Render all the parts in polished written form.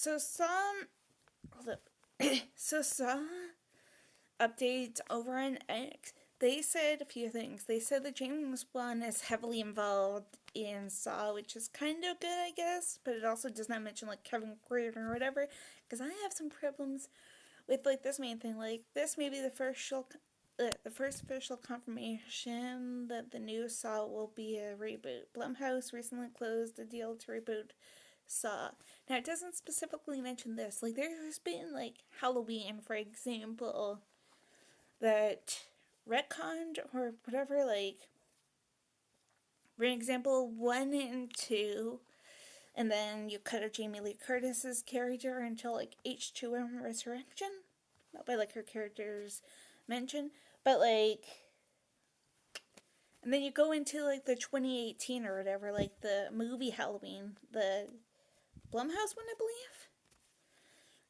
So some, hold up. So some updates over on X. They said a few things. They said that James Wan is heavily involved in Saw, which is kind of good, I guess, but it also does not mention like Kevin Greer or whatever. Because I have some problems with like this main thing. Like this may be the first official confirmation that the new Saw will be a reboot. Blumhouse recently closed a deal to reboot Saw. Now, it doesn't specifically mention this. Like, there's been, like, Halloween, for example, that retconned or whatever, like, for example, 1 and 2, and then you cut out Jamie Lee Curtis's character until, like, H2M Resurrection. Not by, like, her character's mention, but, like, and then you go into, like, the 2018 or whatever, like, the movie Halloween, the Blumhouse one, I believe,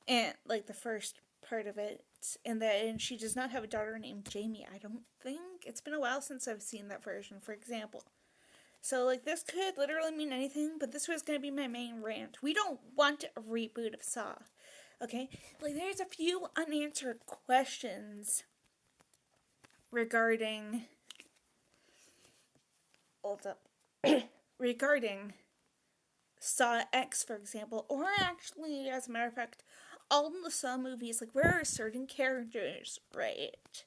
and like the first part of it, and she does not have a daughter named Jamie. I don't think. It's been a while since I've seen that version, for example. So like this could literally mean anything, but this was gonna be my main rant. We don't want a reboot of Saw, okay? Like there's a few unanswered questions regarding. Hold up. Regarding Saw X, for example, or actually, as a matter of fact, all the Saw movies, like, where are certain characters, right?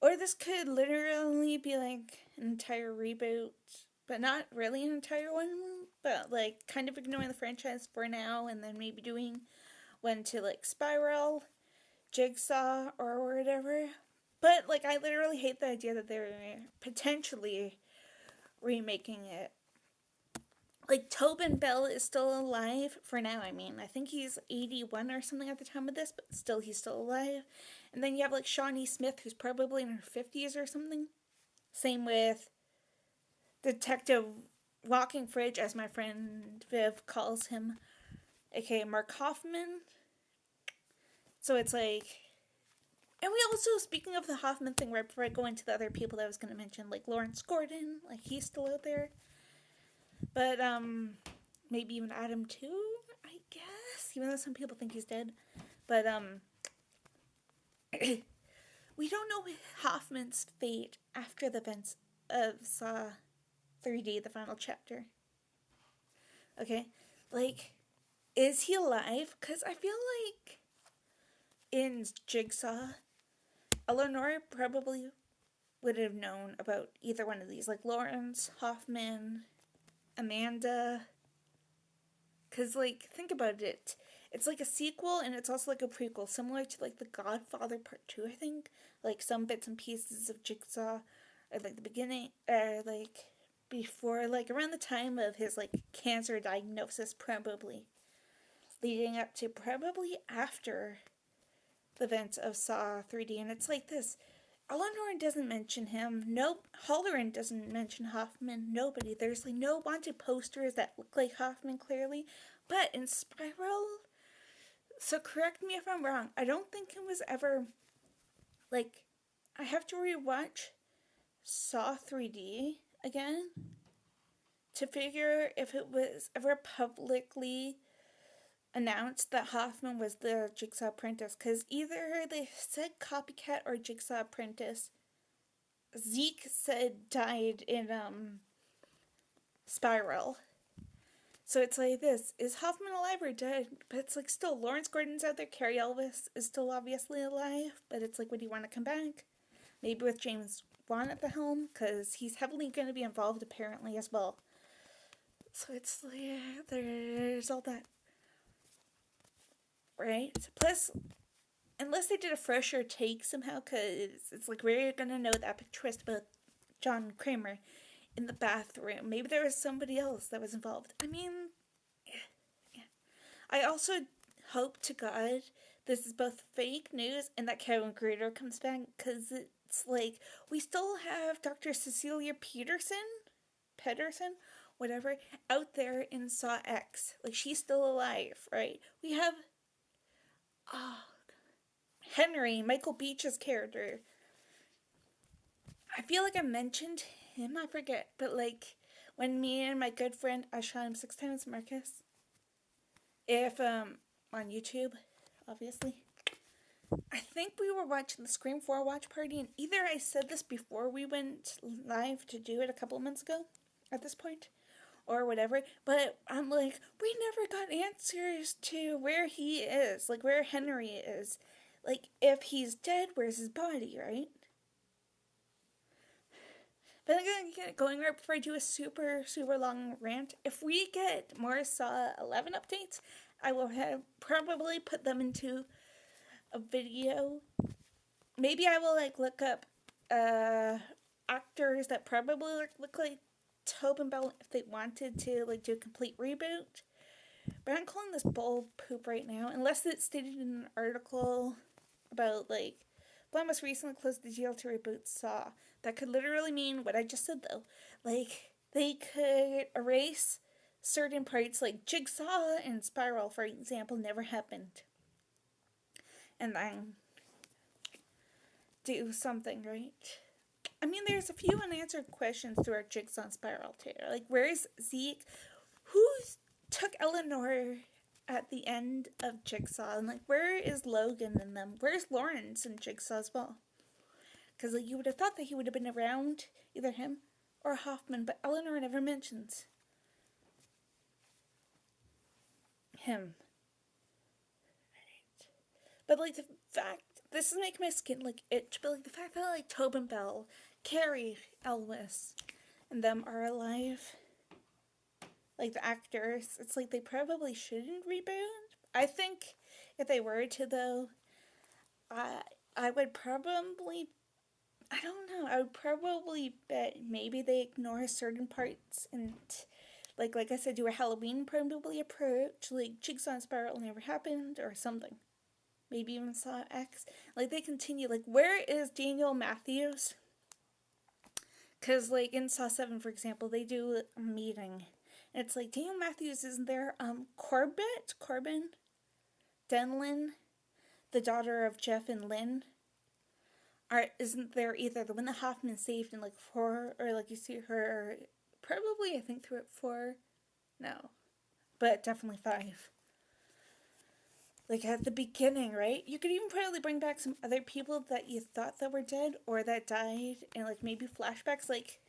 Or this could literally be, like, an entire reboot, but not really an entire one, but, like, kind of ignoring the franchise for now, and then maybe doing one to, like, Spiral, Jigsaw, or whatever. But, like, I literally hate the idea that they're potentially remaking it. Like, Tobin Bell is still alive for now. I mean, I think he's 81 or something at the time of this, but still, he's still alive. And then you have, like, Shawnee Smith, who's probably in her 50s or something. Same with Detective Walking Fridge, as my friend Viv calls him, aka Mark Hoffman. So it's like. And we also, speaking of the Hoffman thing, right before I go into the other people that I was going to mention, like Lawrence Gordon, like he's still out there. But, maybe even Adam too, I guess, even though some people think he's dead. But, we don't know Hoffman's fate after the events of Saw 3D, the final chapter. Okay? Like, is he alive? Because I feel like in Jigsaw, Eleanor probably would have known about either one of these. Like, Lawrence, Hoffman, Amanda. Because, like, think about it. It's like a sequel and it's also like a prequel, similar to, like, The Godfather Part 2, I think. Like, some bits and pieces of Jigsaw are, like, the beginning, like, before, like, around the time of his, like, cancer diagnosis, probably. Leading up to probably after the events of Saw 3D. And it's like this. Eleanor doesn't mention him. Nope. Halloran doesn't mention Hoffman. Nobody. There's like no wanted posters that look like Hoffman clearly. But in Spiral, so correct me if I'm wrong, I don't think it was ever, like, I have to rewatch Saw 3D again to figure if it was ever publicly announced that Hoffman was the Jigsaw Apprentice, because either they said Copycat or Jigsaw Apprentice. Zeke said died in Spiral. So it's like this, is Hoffman alive or dead? But it's like still, Lawrence Gordon's out there, Carrie Elvis is still obviously alive, but it's like, would he want to come back? Maybe with James Wan at the helm, because he's heavily going to be involved apparently as well. So it's like, there's all that. Right? Plus, unless they did a fresher take somehow, because it's like, we're gonna know the epic twist about John Kramer in the bathroom. Maybe there was somebody else that was involved. I mean, yeah. I also hope to God this is both fake news and that Kevin Greer comes back, because it's like, we still have Dr. Cecilia Pedersen, whatever, out there in Saw X. Like, she's still alive, right? We have Henry, Michael Beach's character. I feel like I mentioned him, I forget, but like, when me and my good friend, I shot him 6 times, Marcus. If, on YouTube, obviously. I think we were watching the Scream 4 watch party, and either I said this before we went live to do it a couple of months ago, at this point, or whatever, but I'm like, we never got answers to where he is, like where Henry is. Like, if he's dead, where's his body, right? But I'm gonna get going right before I do a super, super long rant. If we get more Saw 11 updates, I will probably put them into a video. Maybe I will like look up actors that probably look like Tobin Bell if they wanted to like do a complete reboot. But I'm calling this bull poop right now, unless it's stated in an article about like Blumhouse recently closed the deal to reboot Saw. That could literally mean what I just said though. Like they could erase certain parts, like Jigsaw and Spiral, for example, never happened. And then do something, right? I mean, there's a few unanswered questions through our Jigsaw and Spiral too. Like, where's Zeke? Who took Eleanor at the end of Jigsaw? And like, where is Logan in them? Where's Lawrence in Jigsaw as well? Because like, you would have thought that he would have been around, either him or Hoffman, but Eleanor never mentions him. Right. But like the fact, this is making my skin like itch, but like the fact that like Tobin Bell, Carrie Elwes, and them are alive, like the actors, it's like they probably shouldn't reboot. I think if they were to though, I would probably, I don't know, I would probably bet maybe they ignore certain parts and like I said, do a Halloween probably approach, like Jigsaw and Spiral never happened or something. Maybe even Saw X. Like they continue, like where is Daniel Matthews? Because like in Saw 7, for example, they do a meeting. And it's like Daniel Matthews isn't there. Corbin, Denlyn, the daughter of Jeff and Lynn, isn't there either. The one that Hoffman saved in like 4, or like you see her, probably I think through it 4, no, but definitely 5. Like at the beginning, right? You could even probably bring back some other people that you thought that were dead or that died, and like maybe flashbacks. Like,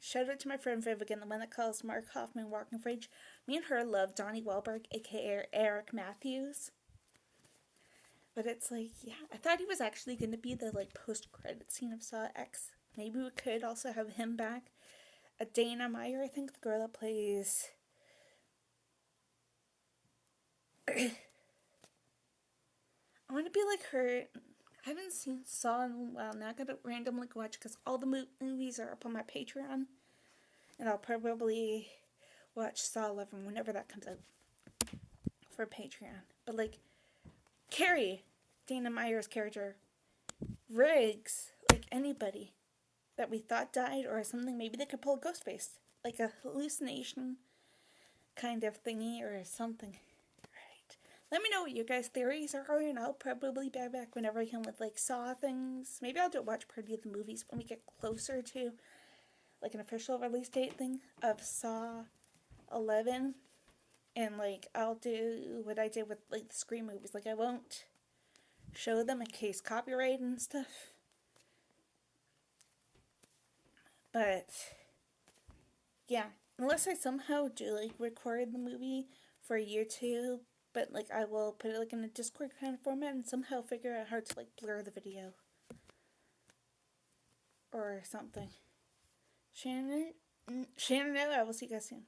shout out to my friend Viv again, the one that calls Mark Hoffman Walking Fridge. Me and her love Donnie Wahlberg, aka Eric Matthews. But it's like, yeah, I thought he was actually going to be the like post-credit scene of Saw X. Maybe we could also have him back. Dana Meyer, I think, the girl that plays I want to be like her. I haven't seen Saw in a while now. I gotta randomly watch because all the movies are up on my Patreon. And I'll probably watch Saw 11 whenever that comes out for Patreon. But like, Carrie, Dana Meyer's character, Riggs, like anybody that we thought died or something, maybe they could pull a ghost face. Like a hallucination kind of thingy or something. Let me know what your guys' theories are, and I'll probably be back whenever I can with, like, Saw things. Maybe I'll do a watch party of the movies when we get closer to, like, an official release date thing of Saw 11. And, like, I'll do what I did with, like, the Scream movies. Like, I won't show them in case copyright and stuff. But, yeah. Unless I somehow do, like, record the movie for YouTube. But, like, I will put it, like, in a Discord kind of format and somehow figure out how to, like, blur the video. Or something. Shannon, I will see you guys soon.